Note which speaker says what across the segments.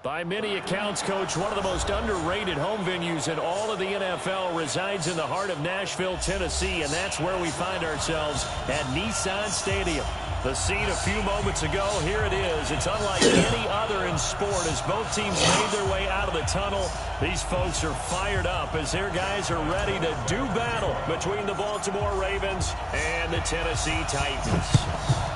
Speaker 1: By many accounts, Coach, one of the most underrated home venues in all of the NFL resides in the heart of Nashville, Tennessee, and that's where we find ourselves at Nissan Stadium. The scene a few moments ago, here it is. It's unlike any other in sport as both teams made their way out of the tunnel. These folks are fired up as their guys are ready to do battle between the Baltimore Ravens and the Tennessee Titans.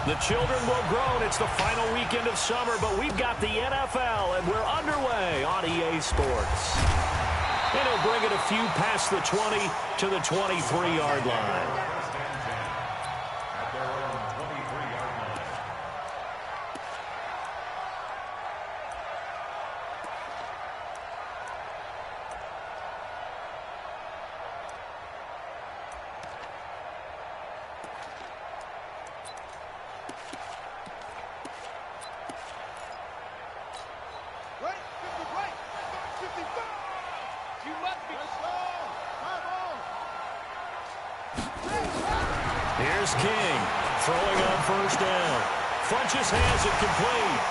Speaker 1: The children will grow. It's the final weekend of summer, but we've got the NFL, and we're underway on EA Sports. And he'll bring it a few past the 20 to the 23-yard line. Here's King, throwing on first down. Funchess has it complete.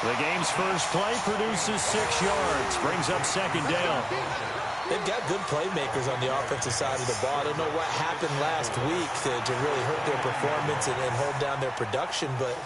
Speaker 1: The game's first play produces 6 yards, brings up second down.
Speaker 2: They've got good playmakers on the offensive side of the ball. I don't know what happened last week to really hurt their performance and hold down their production, but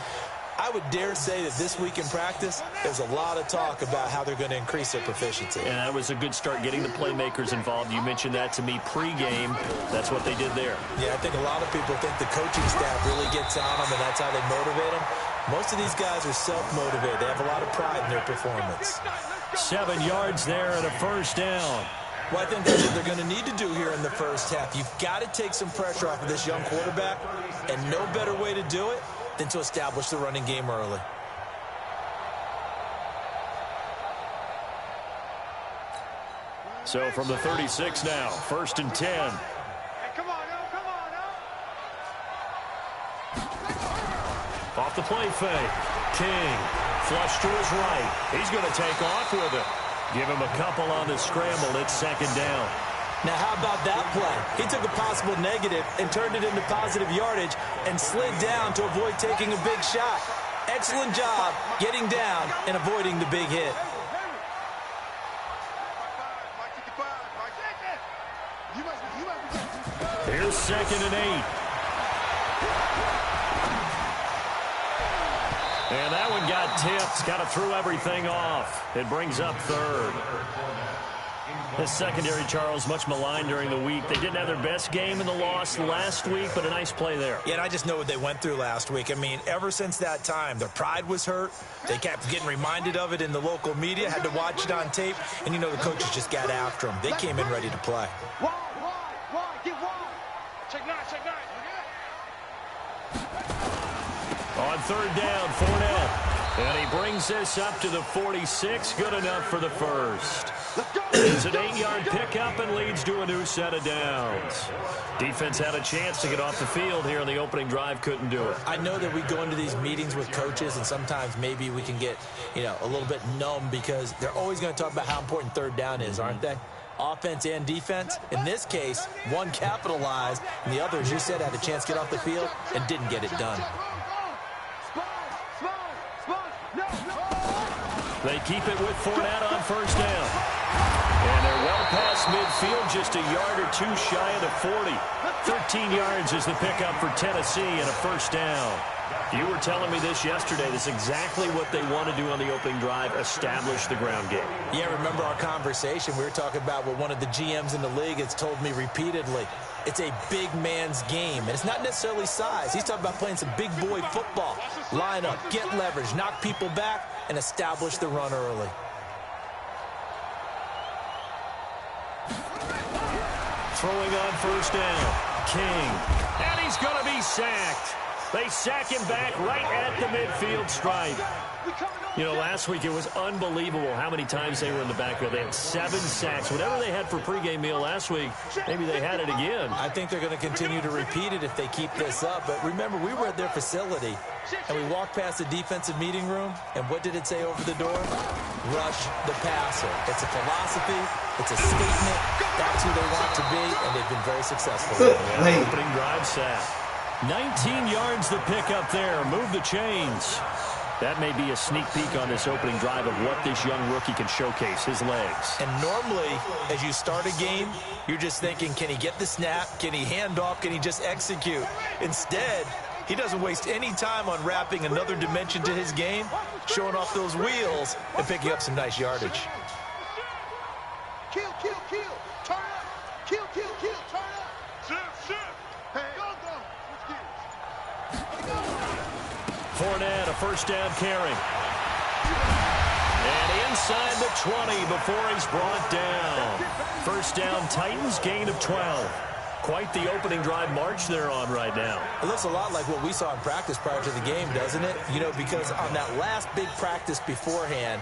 Speaker 2: I would dare say that this week in practice, there's a lot of talk about how they're going to increase their proficiency.
Speaker 1: And that was a good start, getting the playmakers involved. You mentioned that to me pregame. That's what they did there.
Speaker 2: Yeah, I think a lot of people think the coaching staff really gets on them, and that's how they motivate them. Most of these guys are self-motivated. They have a lot of pride in their performance.
Speaker 1: 7 yards there and a first down.
Speaker 2: Well, I think that's what they're going to need to do here in the first half. You've got to take some pressure off of this young quarterback, and no better way to do it than to establish the running game early.
Speaker 1: So from the 36 now, 1st and 10.
Speaker 3: Hey, come on,
Speaker 1: Off the play fake. King, flush to his right. He's going to take off with it. Give him a couple on the scramble. It's second down.
Speaker 2: Now, how about that play? He took a possible negative and turned it into positive yardage and slid down to avoid taking a big shot. Excellent job getting down and avoiding the big hit.
Speaker 1: Here's 2nd and 8. And that one got tipped. Got to throw everything off. It brings up 3rd. This secondary, Charles, much maligned during the week. They didn't have their best game in the loss last week, but a nice play there.
Speaker 2: Yeah, and I just know what they went through last week. I mean, ever since that time, their pride was hurt. They kept getting reminded of it in the local media, had to watch it on tape, and, you know, the coaches just got after them. They came in ready to play.
Speaker 1: On 3rd down, Fournette. And he brings this up to the 46. Good enough for the first. It's an 8-yard pickup and leads to a new set of downs. Defense had a chance to get off the field here on the opening drive. Couldn't do it.
Speaker 2: I know that we go into these meetings with coaches, and sometimes maybe we can get, you know, a little bit numb because they're always going to talk about how important 3rd down is, aren't they? Offense and defense. In this case, one capitalized, and the other, as you said, had a chance to get off the field and didn't get it done.
Speaker 1: They keep it with Fournette on 1st down. And they're well past midfield, just a yard or 2 shy of the 40. 13 yards is the pickup for Tennessee and a 1st down. You were telling me this yesterday. This is exactly what they want to do on the opening drive, establish the ground game.
Speaker 2: Yeah, remember our conversation. We were talking about what one of the GMs in the league has told me repeatedly. It's a big man's game, and it's not necessarily size. He's talking about playing some big boy football. Line up, get leverage, knock people back, and establish the run early.
Speaker 1: Throwing on 1st down, King. And he's going to be sacked. They sack him back right at the midfield stripe. You know, last week it was unbelievable how many times they were in the backfield. They had 7 sacks. Whatever they had for pregame meal last week, maybe they had it again.
Speaker 2: I think they're going to continue to repeat it if they keep this up. But remember, we were at their facility, and we walked past the defensive meeting room, and what did it say over the door? Rush the passer. It's a philosophy. It's a statement. That's who they want to be, and they've been very successful.
Speaker 1: Opening drive sack. 19 yards the pick up there. Move the chains. That may be a sneak peek on this opening drive of what this young rookie can showcase, his legs.
Speaker 2: And normally, as you start a game, you're just thinking, can he get the snap? Can he hand off? Can he just execute? Instead, he doesn't waste any time on wrapping another dimension to his game, showing off those wheels, and picking up some nice yardage.
Speaker 3: Kill, kill, kill. Turn up. Kill, kill, kill. Turn up. Shift, shift. Hey, go.
Speaker 1: Fournette, a first down carry. And inside the 20 before he's brought down. First down, Titans, gain of 12. Quite the opening drive march they're on right now.
Speaker 2: It looks a lot like what we saw in practice prior to the game, doesn't it? You know, because on that last big practice beforehand,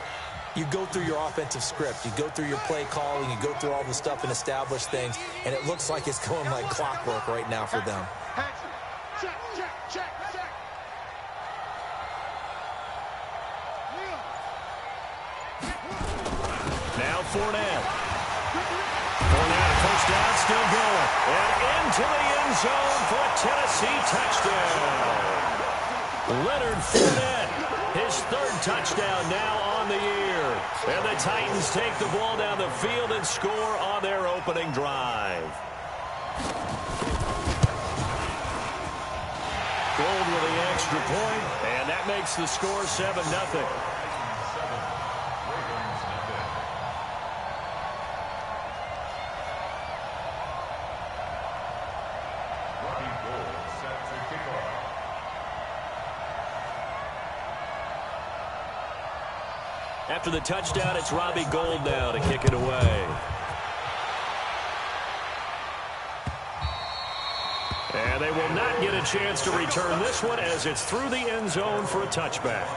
Speaker 2: you go through your offensive script. You go through your play calling. You go through all the stuff and establish things. And it looks like it's going like clockwork right now for them.
Speaker 3: Check, check, check, check.
Speaker 1: Now Fournette. Fournette, first down, still going. And into the end zone for a Tennessee touchdown. Leonard Fournette, his 3rd touchdown now on the year. And the Titans take the ball down the field and score on their opening drive. Gold with the extra point, and that makes the score 7-0. After the touchdown, it's Robbie Gould now to kick it away. And they will not get a chance to return this one as it's through the end zone for a touchback.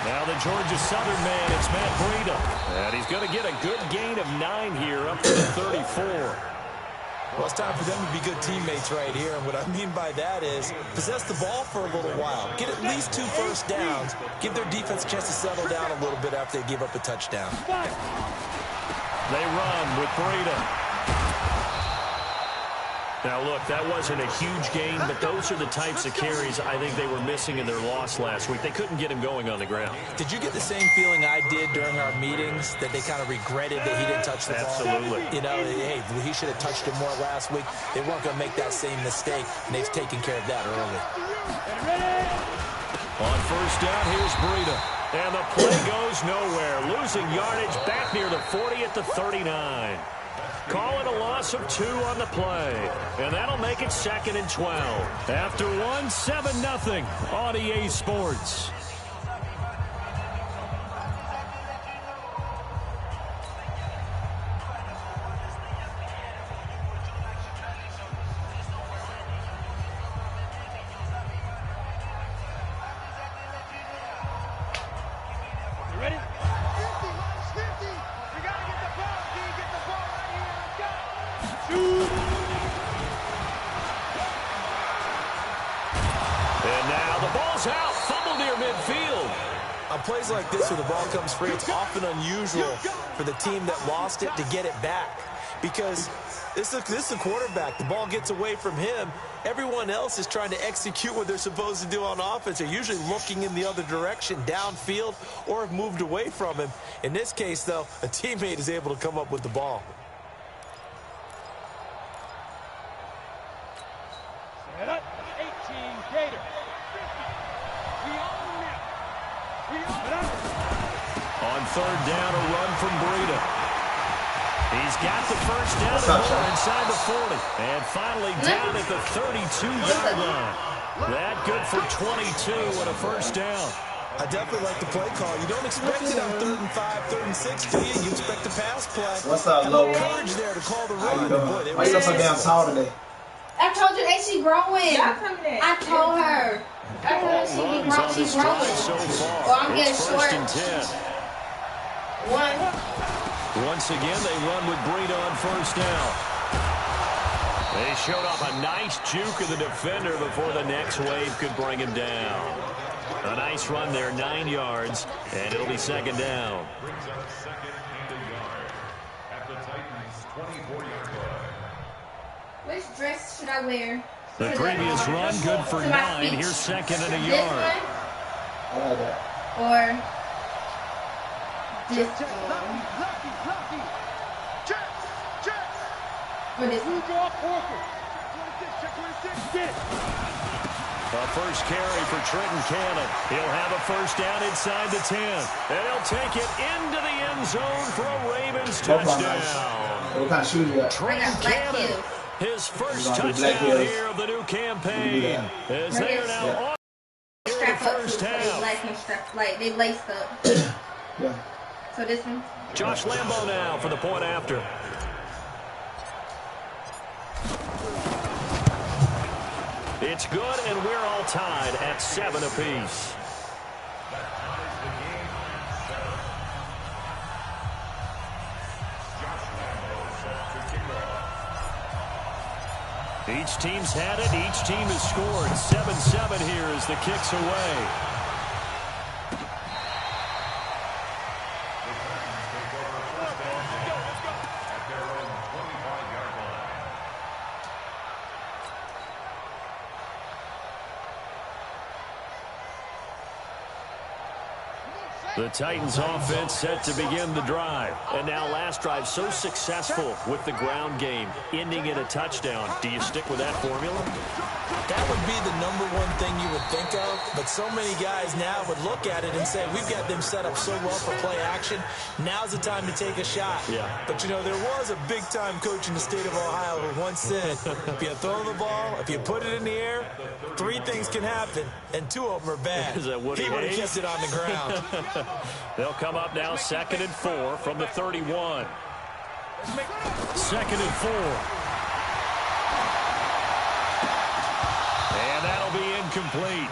Speaker 1: Now the Georgia Southern man, it's Matt Breida. And he's going to get a good gain of 9 here up to the 34.
Speaker 2: Well, it's time for them to be good teammates right here. And what I mean by that is possess the ball for a little while. Get at least 2 first downs. Give their defense a chance to settle down a little bit after they give up a touchdown.
Speaker 1: They run with Breida. Now, look, that wasn't a huge gain, but those are the types of carries I think they were missing in their loss last week. They couldn't get him going on the ground.
Speaker 2: Did you get the same feeling I did during our meetings, that they kind of regretted that he didn't touch the ball?
Speaker 1: Absolutely.
Speaker 2: You know, hey, he should have touched it more last week. They weren't going to make that same mistake, and they've taken care of that early.
Speaker 1: On first down, here's Breida. And the play goes nowhere. Losing yardage back near the 40 at the 39. Call it a loss of 2 on the play. And that'll make it 2nd and 12. After 1, 7-0 on EA Sports.
Speaker 2: Plays like this where the ball comes free, it's often unusual for the team that lost it to get it back, because this is a quarterback. The ball gets away from him. Everyone else is trying to execute what they're supposed to do on offense. They're usually looking in the other direction, downfield, or have moved away from him. In this case, though, a teammate is able to come up with the ball.
Speaker 1: third down, a run from Breida. He's got the first down and more inside the 40. And finally down at the 32-yard line. That good for 22 and a first down.
Speaker 2: I definitely like the play call. You don't expect it on 3rd and 5, 3rd and 6, do you? You expect a pass play.
Speaker 4: What's up, Low?
Speaker 2: Courage there to call the run.
Speaker 4: Why you so damn tall today?
Speaker 5: I told you that she growing. I told her. I told her she be growing. She's growing.
Speaker 1: So far.
Speaker 5: Well, I'm getting
Speaker 1: it's
Speaker 5: short.
Speaker 1: First and 10.
Speaker 5: One.
Speaker 1: Once again, they run with Breida on first down. They showed off a nice juke of the defender before the next wave could bring him down. A nice run there, 9 yards, and it'll be second down.
Speaker 5: Which dress should I wear?
Speaker 1: The previous run, good for 9. Here's second and a yard.
Speaker 5: This one? Or this one? Or this one?
Speaker 1: A first carry for Trenton Cannon. He'll have a first down inside the 10. And he'll take it into the end zone for a Ravens touchdown.
Speaker 4: What kind of shoes you got?
Speaker 1: Trenton Cannon, his first touchdown here of the new campaign. As they are now on the first half.
Speaker 5: They laced up.
Speaker 4: Yeah.
Speaker 5: So this one?
Speaker 1: Josh Lambo now for the point after. It's good, and we're all tied at 7 apiece. Each team's had it. Each team has scored. 7-7 here as the kick's away. The Titans offense set to begin the drive. And now last drive so successful with the ground game, ending in a touchdown. Do you stick with that formula?
Speaker 2: That would be the #1 thing you would think of, but so many guys now would look at it and say, we've got them set up so well for play action. Now's the time to take a shot.
Speaker 1: Yeah.
Speaker 2: But, you know, there was a big-time coach in the state of Ohio who once said, if you throw the ball, if you put it in the air, 3 things can happen, and 2 of them are bad.
Speaker 1: Is that Woody
Speaker 2: He would have
Speaker 1: Hayes?
Speaker 2: kept it on the ground.
Speaker 1: They'll come up now 2nd and 4 from the 31. 2nd and 4. And that'll be incomplete.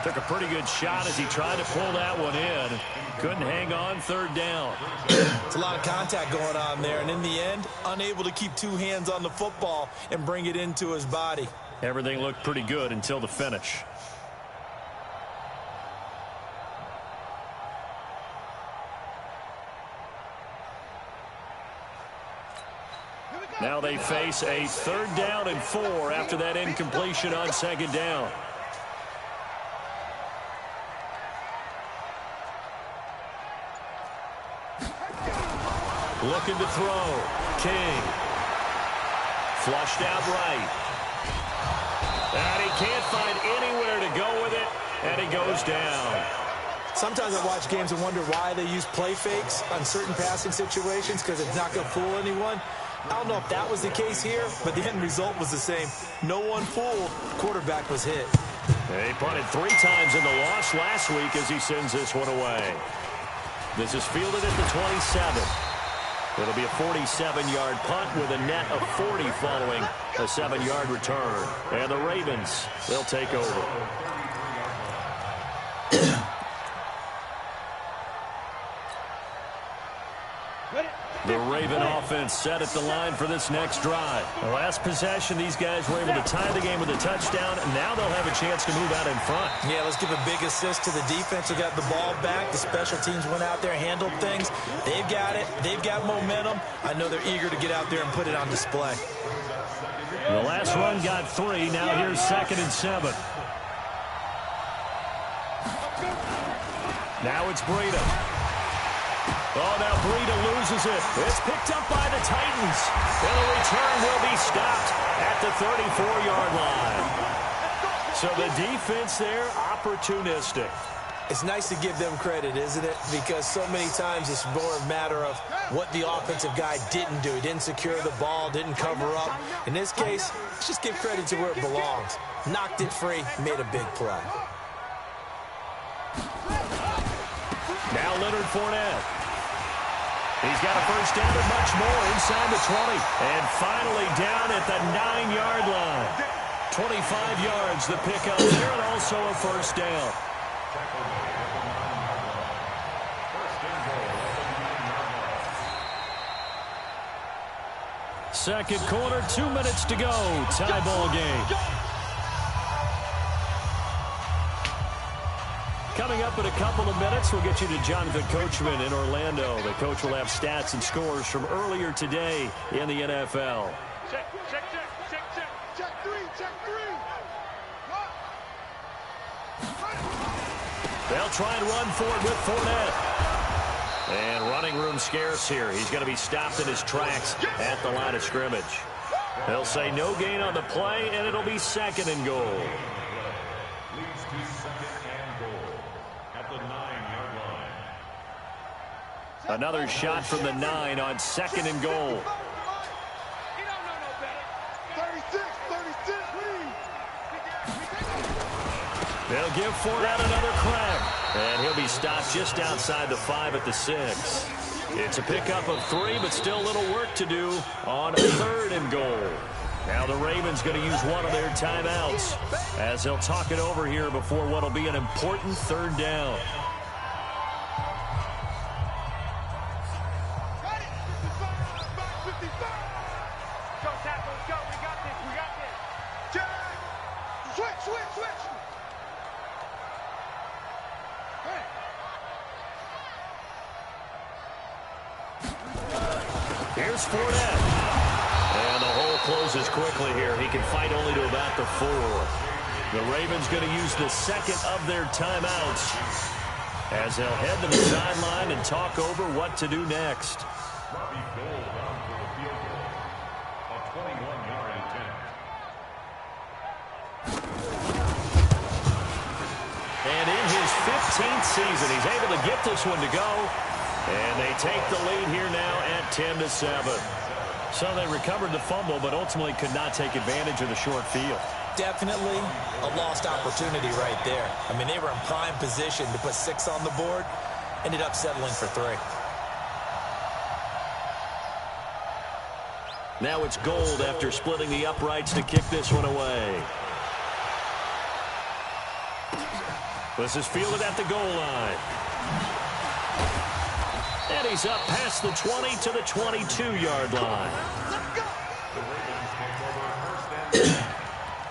Speaker 1: Took a pretty good shot as he tried to pull that one in. Couldn't hang on 3rd down.
Speaker 2: It's a lot of contact going on there, and in the end, unable to keep 2 hands on the football and bring it into his body.
Speaker 1: Everything looked pretty good until the finish. Now they face a 3rd down and 4 after that incompletion on 2nd down. Looking to throw. King. Flushed out right. And he can't find anywhere to go with it, and he goes down.
Speaker 2: Sometimes I watch games and wonder why they use play fakes on certain passing situations, because it's not going to fool anyone. I don't know if that was the case here, but the end result was the same. No one fooled. Quarterback was hit.
Speaker 1: He punted 3 times in the loss last week as he sends this one away. This is fielded at the 27. It'll be a 47-yard punt with a net of 40 following a 7-yard return. And the Ravens, they'll take over. The Raven offense set at the line for this next drive. The last possession, these guys were able to tie the game with a touchdown, and now they'll have a chance to move out in front.
Speaker 2: Yeah, let's give a big assist to the defense who got the ball back. The special teams went out there, handled things. They've got it. They've got momentum. I know they're eager to get out there and put it on display.
Speaker 1: The last run got 3. Now here's 2nd and 7. Now it's Breida. Oh, now Breida loses it. It's picked up by the Titans. And the return will be stopped at the 34-yard line. So the defense there, opportunistic.
Speaker 2: It's nice to give them credit, isn't it? Because so many times it's more a matter of what the offensive guy didn't do. He didn't secure the ball, didn't cover up. In this case, let's just give credit to where it belongs. Knocked it free, made a big play.
Speaker 1: Now Leonard Fournette. He's got a first down and much more inside the 20. And finally down at the 9-yard line. 25 yards the pickup there, and also a first down. Second quarter, 2 minutes to go. Tie ball game. Coming up in a couple of minutes, we'll get you to Jonathan Coachman in Orlando. The coach will have stats and scores from earlier today in the NFL.
Speaker 3: Check three.
Speaker 1: They'll try and run for it with Fournette. And running room scarce here. He's going to be stopped in his tracks at the line of scrimmage. They'll say no gain on the play, and it'll be 2nd and goal.
Speaker 6: Leads to 2nd and goal at the 9-yard line.
Speaker 1: Another shot from the 9 on 2nd and goal.
Speaker 3: He don't know no better. 36,
Speaker 1: They'll give Fournette another crack. And he'll be stopped just outside the 5 at the 6. It's a pickup of 3, but still a little work to do on 3rd and goal. Now the Ravens going to use one of their timeouts as they'll talk it over here before what will be an important 3rd down.
Speaker 3: Go, tackle, go. We got this. Switch.
Speaker 1: Here's Fournette. And the hole closes quickly here. He can fight only to about the 4. The Ravens going to use the 2nd of their timeouts as they'll head to the sideline and talk over what to do next.
Speaker 6: Robbie Gould on for the field goal. A 21-yard attempt.
Speaker 1: And in his 15th season, he's able to get this one to go. And they take the lead here now at 10-7. So they recovered the fumble, but ultimately could not take advantage of the short field.
Speaker 2: Definitely a lost opportunity right there. I mean, they were in prime position to put 6 on the board. Ended up settling for 3.
Speaker 1: Now it's Gould after splitting the uprights to kick this one away. This is fielded at the goal line. And he's up past the 20 to the 22-yard line.
Speaker 6: The Ravens take over 1st and 10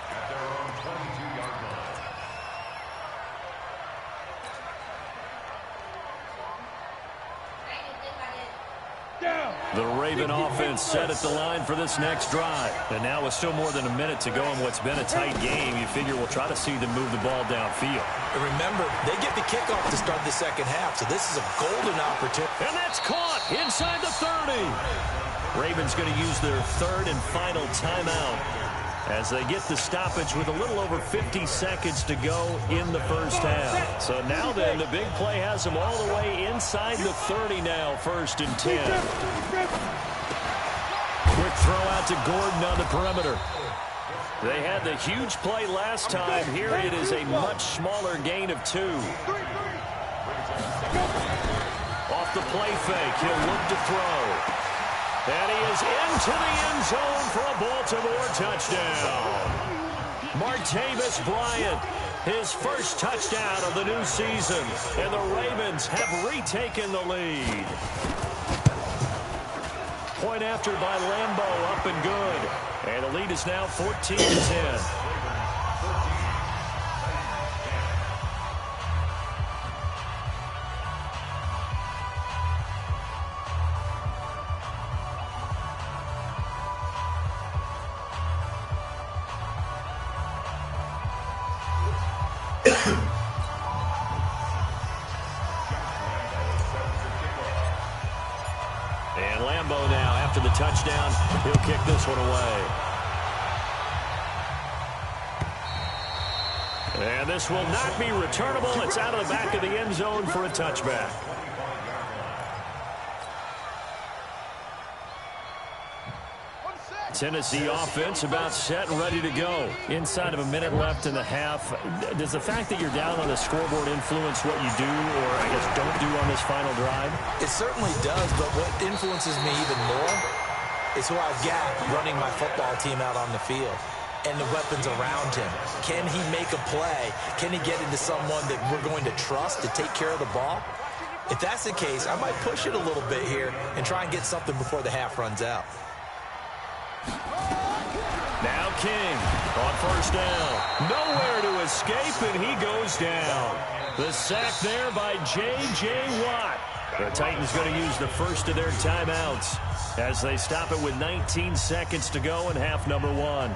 Speaker 6: at their own 22-yard line.
Speaker 1: The Raven offense set at the line for this next drive. And now with still more than a minute to go in what's been a tight game, you figure we'll try to see them move the ball downfield.
Speaker 2: And remember, they get the kickoff to start the 2nd half, so this is a golden opportunity.
Speaker 1: And that's caught inside the 30. Ravens going to use their 3rd and final timeout as they get the stoppage with a little over 50 seconds to go in the 1st half. So now then, the big play has them all the way inside the 30 now, 1st and 10. Quick throw out to Gordon on the perimeter. They had the huge play last time. Here it is a much smaller gain of 2. Off the play fake, he'll look to throw. And he is into the end zone for a Baltimore touchdown. Martavis Bryant, his first touchdown of the new season. And the Ravens have retaken the lead. Point after by Lambeau, up and good. And the lead is now 14-10. And Lambeau now, after the touchdown, he'll kick this one away. And this will not be returnable. It's out of the back of the end zone for a touchback. Tennessee offense about set and ready to go. Inside of a minute left in the half. Does the fact that you're down on the scoreboard influence what you do or, I guess, don't do on this final drive?
Speaker 2: It certainly does, but what influences me even more is who I've got running my football team out on the field and the weapons around him. Can he make a play? Can he get into someone that we're going to trust to take care of the ball? If that's the case, I might push it a little bit here and try and get something before the half runs out.
Speaker 1: Now King on first down. Nowhere to escape, and he goes down. The sack there by J.J. Watt. The Titans going to use the first of their timeouts as they stop it with 19 seconds to go in half number one.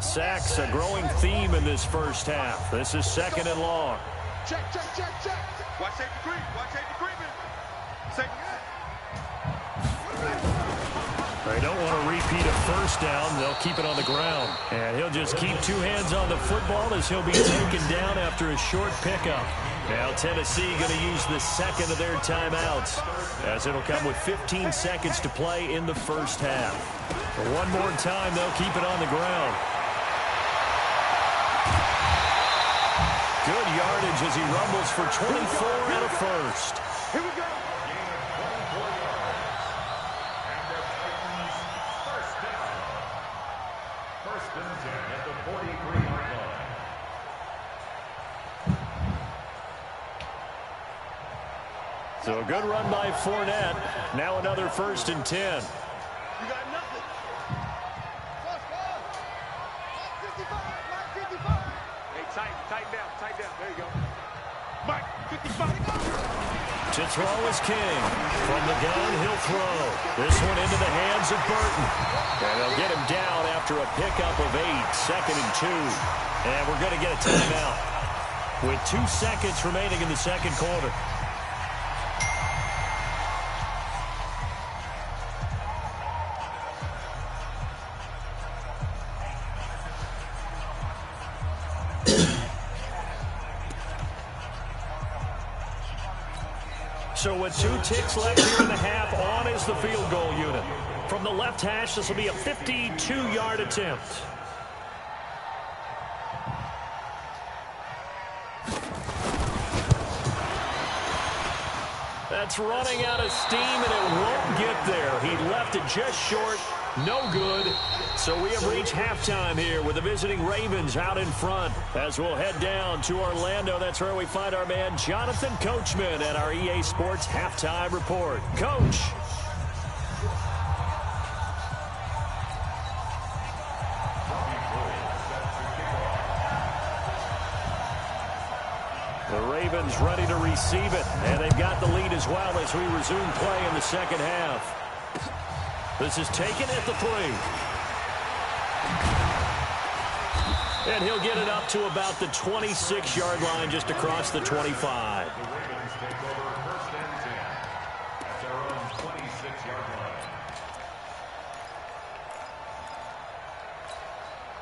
Speaker 1: Sacks a growing theme in this first half. This is second and long.
Speaker 3: Check. Watch safety creep.
Speaker 1: They don't want to repeat a first down. They'll keep it on the ground. And he'll just keep two hands on the football as he'll be taken down after a short pickup. Now Tennessee going to use the second of their timeouts as it'll come with 15 seconds to play in the first half. For one more time, they'll keep it on the ground. Good yardage as he rumbles for 24 and a first.
Speaker 3: Here we go.
Speaker 1: So a good run by Fournette. Now another 1st and 10.
Speaker 3: You got nothing. Watch ball. 55. Hey, tighten down. There you go. Mike, 55.
Speaker 1: To throw is King. From the gun, he'll throw. This one into the hands of Burton. And they'll get him down after a pickup of 8. 2nd and 2. And we're going to get a timeout with 2 seconds remaining in the second quarter. So with 2 ticks left here in the half, on is the field goal unit. From the left hash, this will be a 52-yard attempt. That's running out of steam, and it won't get there. He left it just short. No good. So we have reached halftime here with the visiting Ravens out in front. As we'll head down to Orlando, that's where we find our man Jonathan Coachman at our EA Sports Halftime Report. Coach. The Ravens ready to receive it, and they've got the lead as well as we resume play in the second half. This is taken at the 3. And he'll get it up to about the 26-yard line, just across the 25.
Speaker 6: The Ravens take over 1st and 10 at their own 26-yard line.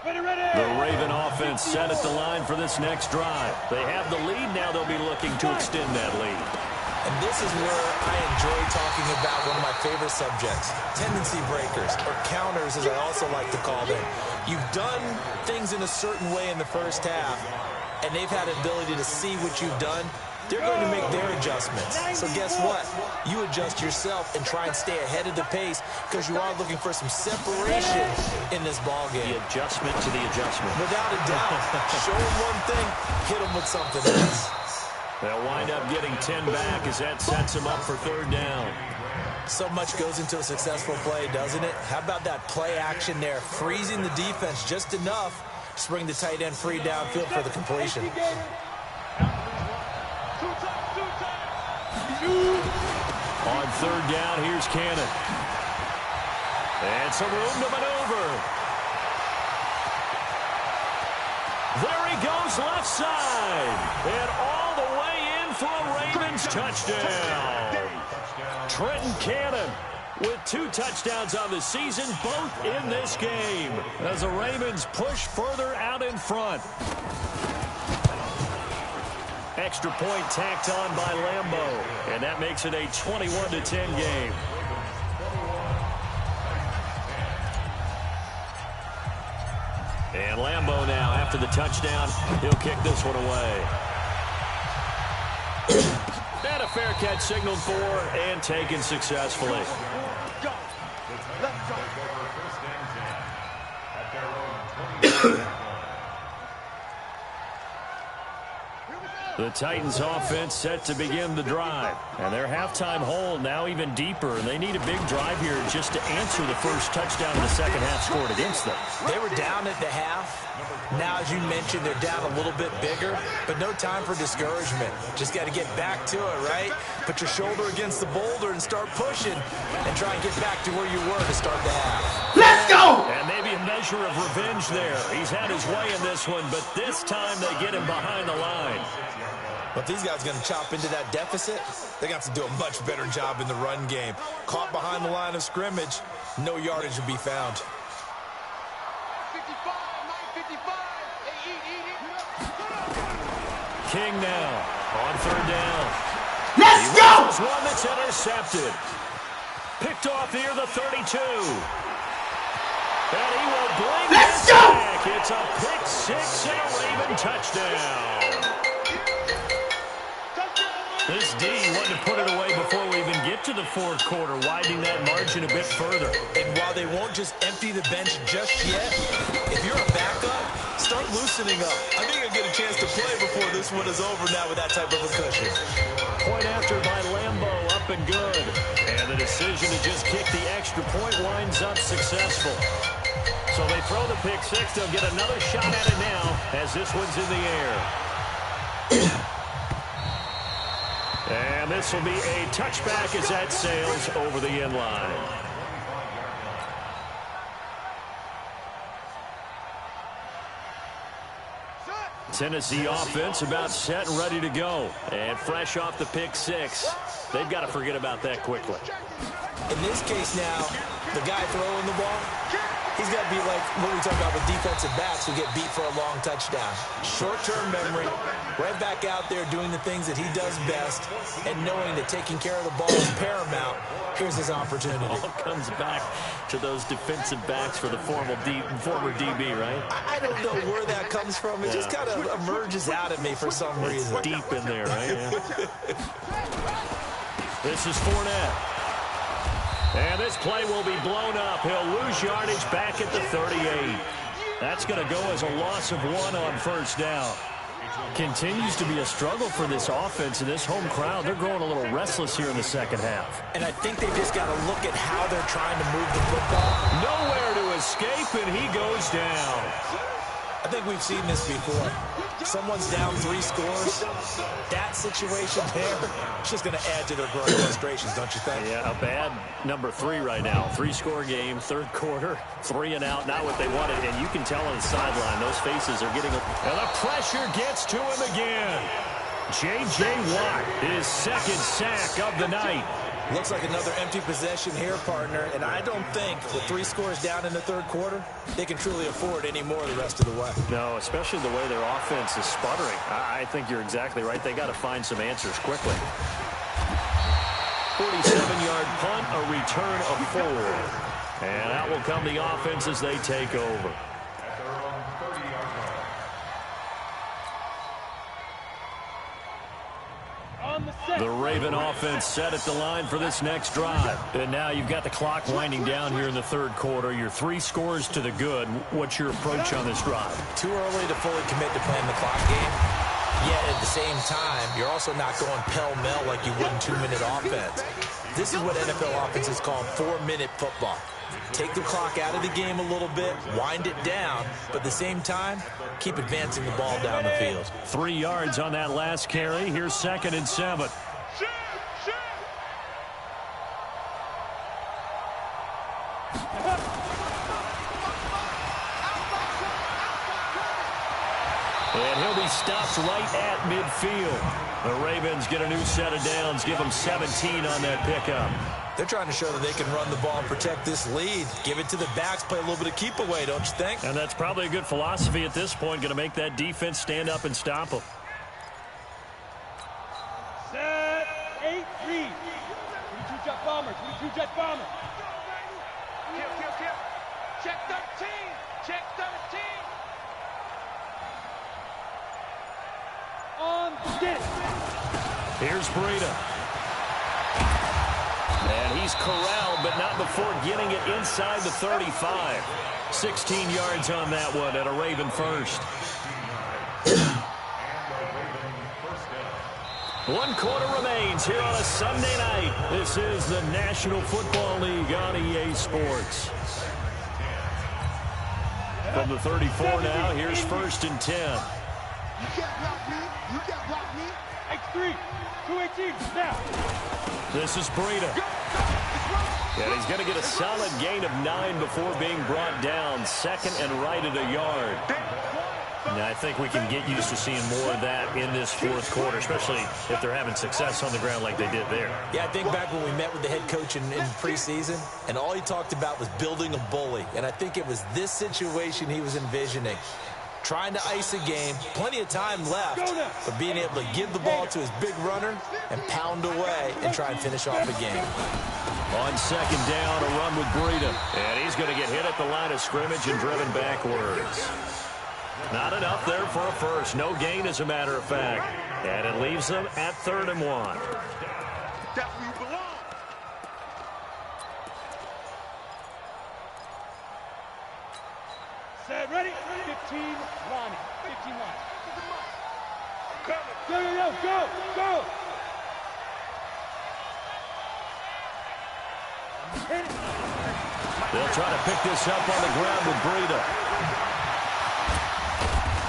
Speaker 3: Ready.
Speaker 1: The Raven offense set at the line for this next drive. They have the lead. Now they'll be looking to extend that lead.
Speaker 2: And this is where I enjoy talking about one of my favorite subjects, tendency breakers, or counters as I also like to call them. You've done things in a certain way in the first half, and they've had the ability to see what you've done. They're going to make their adjustments. So guess what? You adjust yourself and try and stay ahead of the pace because you are looking for some separation in this ballgame.
Speaker 1: The adjustment to the adjustment.
Speaker 2: Without a doubt. Show them one thing, hit them with something else.
Speaker 1: They'll wind up getting 10 back as that sets them up for 3rd down.
Speaker 2: So much goes into a successful play, doesn't it? How about that play action there, freezing the defense just enough to bring the tight end free downfield for the completion.
Speaker 1: On 3rd down, here's Cannon. And some room to maneuver. There he goes left side. And all the way in for a Ravens touchdown. Trenton Cannon with 2 touchdowns on the season, both in this game, as the Ravens push further out in front. Extra point tacked on by Lambeau, and that makes it a 21-10 game. And Lambeau now, after the touchdown, he'll kick this one away. And a fair catch signaled for and taken successfully. The Titans offense set to begin the drive. And their halftime hole now even deeper. And they need a big drive here just to answer the first touchdown in the second half scored against them.
Speaker 2: They were down at the half. Now, as you mentioned, they're down a little bit bigger, but no time for discouragement. Just got to get back to it, right? Put your shoulder against the boulder and start pushing and try and get back to where you were to start the half.
Speaker 4: Let's go!
Speaker 1: And maybe a measure of revenge there. He's had his way in this one, but this time they get him behind the line.
Speaker 2: But these guys are going to chop into that deficit. They're going to have to do a much better job in the run game. Caught behind the line of scrimmage, no yardage will be found.
Speaker 3: 55, 955. Hey, eat it.
Speaker 1: King now on third down.
Speaker 4: Let's go!
Speaker 1: There's one that's intercepted. Picked off near the 32. And he will bring
Speaker 4: Let's
Speaker 1: this
Speaker 4: go!
Speaker 1: back. It's a pick six and a Raven touchdown. This D wanted to put it away before we even get to the fourth quarter, widening that margin a bit further.
Speaker 2: And while they won't just empty the bench just yet, if you're a backup, start loosening up. I think you'll get a chance to play before this one is over now with that type of a cushion.
Speaker 1: Point after by Lambeau, up and good. And the decision to just kick the extra point winds up successful. So they throw the pick six. They'll get another shot at it now as this one's in the air. And this will be a touchback as that sails over the end line. Tennessee offense about set and ready to go. And fresh off the pick six. They've got to forget about that quickly.
Speaker 2: In this case now, the guy throwing the ball, he's got to be like what we talk about with defensive backs who get beat for a long touchdown. Short-term memory, right back out there doing the things that he does best, and knowing that taking care of the ball is paramount. Here's his opportunity.
Speaker 1: All comes back to those defensive backs for the former DB, right?
Speaker 2: I don't know where that comes from. It just kind of emerges out of me for some reason.
Speaker 1: Deep in there, right? Yeah. This is Fournette. And this play will be blown up. He'll lose yardage back at the 38. That's going to go as a loss of 1 on first down. Continues to be a struggle for this offense and this home crowd. They're growing a little restless here in the second half.
Speaker 2: And I think they've just got to look at how they're trying to move the football.
Speaker 1: Nowhere to escape, and he goes down.
Speaker 2: I think we've seen this before. Someone's down 3 scores. That situation there, it's just going to add to their growing frustrations, don't you think?
Speaker 1: Yeah, a bad number 3 right now. 3-score game, third quarter, 3 and out, not what they wanted. And you can tell on the sideline, those faces are getting... And the pressure gets to him again. J.J. Watt, his second sack of the night.
Speaker 2: Looks like another empty possession here, partner. And I don't think with 3 scores down in the third quarter, they can truly afford any more the rest of the way.
Speaker 1: No, especially the way their offense is sputtering. I think you're exactly right. They got to find some answers quickly. 47-yard punt, a return of 4. And out will come the offense as they take over. The Raven offense set at the line for this next drive. And now you've got the clock winding down here in the third quarter. You're 3 scores to the good. What's your approach on this drive?
Speaker 2: Too early to fully commit to playing the clock game. Yet at the same time, you're also not going pell-mell like you would in 2-minute offense. This is what NFL offenses call 4-minute football. Take the clock out of the game a little bit, wind it down, but at the same time, keep advancing the ball down the field.
Speaker 1: 3 yards on that last carry. Here's 2nd and 7. And he'll be stopped right at midfield. The Ravens get a new set of downs, give them 17 on that pickup.
Speaker 2: They're trying to show that they can run the ball and protect this lead. Give it to the backs, play a little bit of keep away, don't you think?
Speaker 1: And that's probably a good philosophy at this point, going to make that defense stand up and stop them.
Speaker 7: Set, 8, read. 22 jet bomber, 22 jet bomber.
Speaker 3: Kill, kill, kill. Check 13. Check 13.
Speaker 7: On stick.
Speaker 1: Here's Breida. And he's corralled, but not before getting it inside the 35. 16 yards on that one at a Raven first. 1 quarter remains here on a Sunday night. This is the National Football League on EA Sports. From the 34 now, here's 1st and 10.
Speaker 3: You can't block me. You can't block me.
Speaker 7: X3, 218, now.
Speaker 1: This is Breida. And he's going to get a solid gain of 9 before being brought down. 2nd and right at a yard. Now, I think we can get used to seeing more of that in this 4th quarter, especially if they're having success on the ground like they did there.
Speaker 2: Yeah, I think back when we met with the head coach in preseason, and all he talked about was building a bully. And I think it was this situation he was envisioning. Trying to ice a game, plenty of time left, but being able to give the ball to his big runner and pound away and try and finish off the game.
Speaker 1: On 2nd down, a run with Breida. And he's going to get hit at the line of scrimmage and driven backwards. Not enough there for a first. No gain, as a matter of fact. And it leaves them at 3rd and 1.
Speaker 3: That's where you belong.
Speaker 7: Set, ready? 15 line. 15 line. Go. Hit it.
Speaker 1: They'll try to pick this up on the ground with Breida.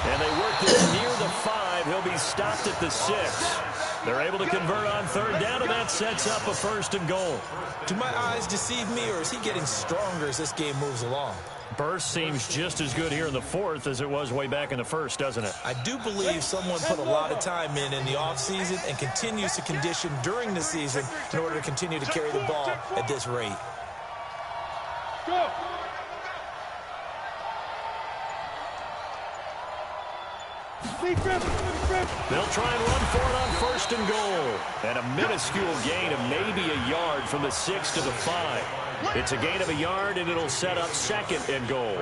Speaker 1: And they work this near the 5. He'll be stopped at the 6. They're able to convert on 3rd down, and that sets up a 1st and goal.
Speaker 2: Do my eyes deceive me, or is he getting stronger as this game moves along?
Speaker 1: Burst seems just as good here in the 4th as it was way back in the 1st, doesn't it?
Speaker 2: I do believe someone put a lot of time in the offseason and continues to condition during the season in order to continue to carry the ball at this rate.
Speaker 7: Go.
Speaker 1: They'll try and run for it on 1st and goal. And a minuscule gain of maybe a yard from the 6 to the 5. It's a gain of a yard, and it'll set up 2nd and goal.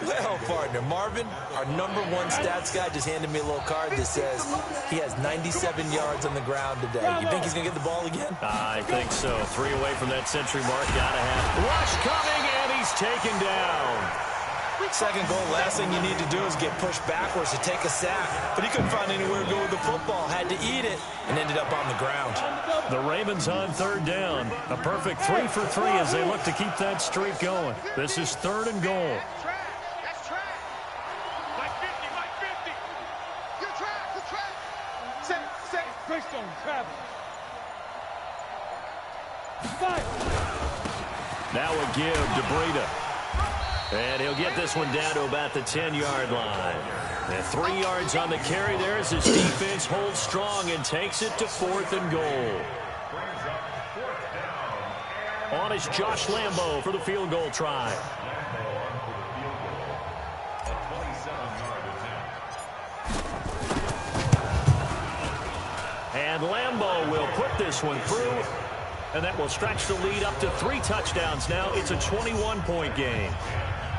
Speaker 2: Well, partner, Marvin, our #1 stats guy just handed me a little card that says he has 97 yards on the ground today. You think he's going to get the ball again?
Speaker 1: I think so. 3 away from that century mark. Gotta have. Rush coming, and he's taken down.
Speaker 2: 2nd goal, last thing you need to do is get pushed backwards to take a sack. But he couldn't find anywhere to go with the football, had to eat it, and ended up on the ground.
Speaker 1: The Ravens on 3rd down. A perfect 3 for 3 as they look to keep that streak going. This is 3rd and goal.
Speaker 3: That's track. Like 50, like 50. Good track, good track. Set.
Speaker 7: Greystone, travel. Fire.
Speaker 1: Now a give to Breida. And he'll get this one down to about the 10-yard line. And 3 yards on the carry there as his defense holds strong and takes it to 4th and goal. On is Josh Lambo for the field goal try. And Lambo will put this one through. And that will stretch the lead up to 3 touchdowns now. It's a 21-point game.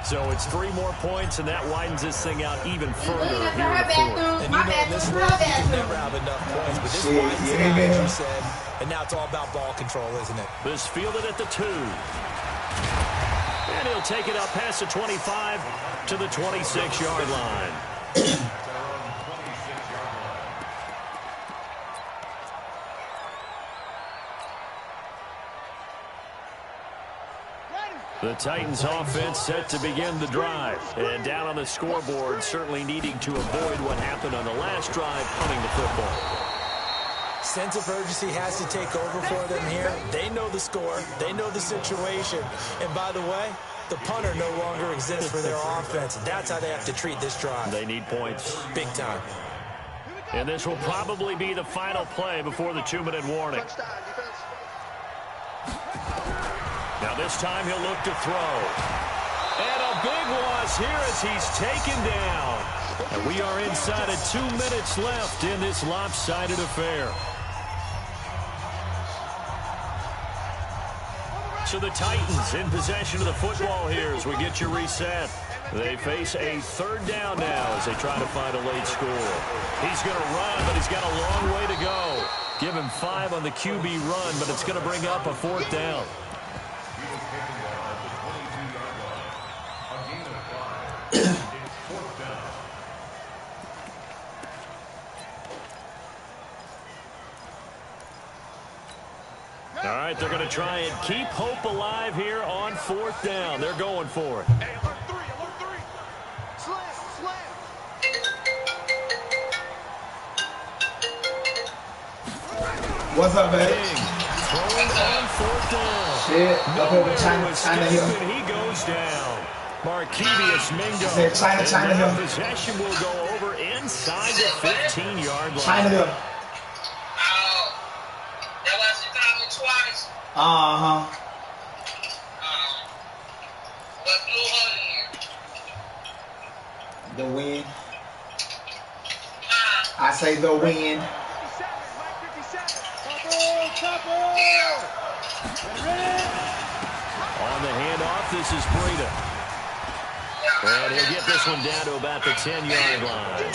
Speaker 1: So it's 3 more points, and that widens this thing out even further here in the 4th.
Speaker 2: And you know in this league, you can never have enough points, but this widens it out, as you said. And now it's all about ball control, isn't it?
Speaker 1: This fielded at the 2. And he'll take it up past the 25 to the 26-yard line. The Titans offense set to begin the drive. And down on the scoreboard, certainly needing to avoid what happened on the last drive, punting the football.
Speaker 2: Sense of urgency has to take over for them here. They know the score. They know the situation. And by the way, the punter no longer exists for their offense. That's how they have to treat this drive.
Speaker 1: They need points.
Speaker 2: Big time.
Speaker 1: And this will probably be the final play before the 2-minute warning.
Speaker 3: Touchdown, defense.
Speaker 1: Now this time he'll look to throw. And a big loss here as he's taken down. And we are inside of 2 minutes left in this lopsided affair. So the Titans in possession of the football here as we get you reset. They face a third down now as they try to find a late score. He's going to run, but he's got a long way to go. Give him 5 on the QB run, but it's going to bring up a 4th down. All right, they're going to try and keep hope alive here on 4th down. They're going for it.
Speaker 3: Hey, alert 3, alert 3. Slam, slam.
Speaker 4: What's up, man?
Speaker 1: Thrown on 4th down.
Speaker 4: Shit. Up over China
Speaker 1: Escape,
Speaker 4: Hill.
Speaker 1: and he goes down. Marquise Mingo.
Speaker 4: Said China
Speaker 1: And now
Speaker 4: Hill.
Speaker 1: possession will go over inside the 15-yard line.
Speaker 4: China Hill.
Speaker 8: That was the time twice.
Speaker 4: Uh-huh.
Speaker 8: What blew her in?
Speaker 4: The wind. I say the wind.
Speaker 3: 57, Mike 57.
Speaker 1: On the handoff, this is Breida. And he'll get this one down to about the 10-yard line.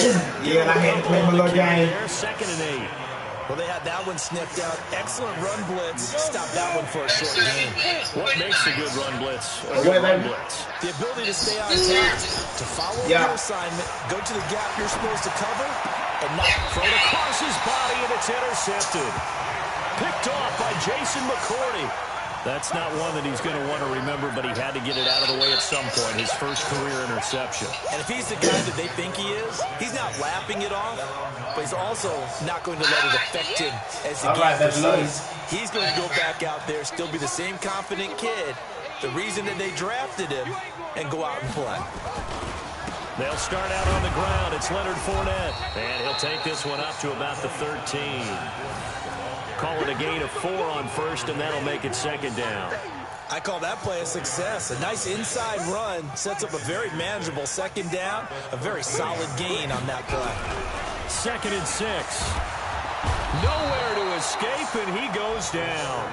Speaker 4: Yeah, and I had to play my little game.
Speaker 1: There, 2nd and 8.
Speaker 2: Well, they had that one sniffed out. Excellent run blitz. Stop that one for a short game.
Speaker 1: What makes a good run blitz? A
Speaker 4: Wait,
Speaker 1: good run
Speaker 4: baby.
Speaker 1: blitz.
Speaker 2: The ability to stay on task, to follow
Speaker 4: Yeah.
Speaker 2: your assignment, go to the gap you're supposed to cover, and not
Speaker 1: Thrown across his body, and it's intercepted. Picked off by Jason McCourty. That's not one that he's going to want to remember, but he had to get it out of the way at some point, his first career interception.
Speaker 2: And if he's the guy that they think he is, he's not lapping it off, but he's also not going to let it affect him as the
Speaker 4: All
Speaker 2: game
Speaker 4: right, that's
Speaker 2: proceeds.
Speaker 4: nice.
Speaker 2: He's going to go back out there, still be the same confident kid, the reason that they drafted him, and go out and play.
Speaker 1: They'll start out on the ground. It's Leonard Fournette. And he'll take this one up to about the 13. Call it a gain of 4 on 1st, and that'll make it 2nd down.
Speaker 2: I call that play a success. A nice inside run sets up a very manageable 2nd down, a very solid gain on that play.
Speaker 1: 2nd and 6. Nowhere to escape, and he goes down.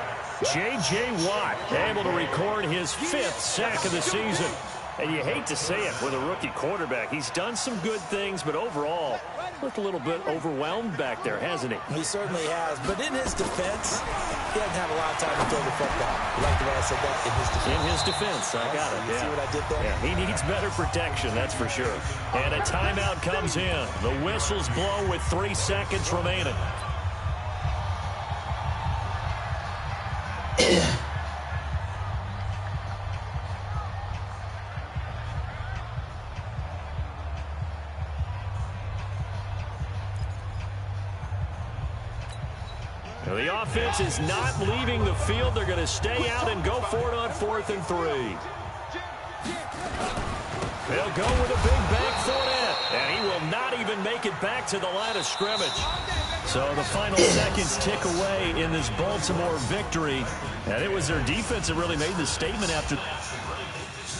Speaker 1: J.J. Watt able to record his 5th sack of the season. And you hate to say it with a rookie quarterback. He's done some good things, but overall, looked a little bit overwhelmed back there, hasn't he?
Speaker 2: He certainly has. But in his defense, he doesn't have a lot of time to throw the football. You like the way I said that? In his defense.
Speaker 1: In his defense, I got it.
Speaker 2: You see what I did there?
Speaker 1: Yeah, he needs better protection, that's for sure. And a timeout comes in. The whistles blow with 3 seconds remaining. The offense is not leaving the field. They're going to stay out and go for it on 4th and 3. They'll go with a big bank Fournette, and he will not even make it back to the line of scrimmage. So the final seconds tick away in this Baltimore victory. And it was their defense that really made the statement after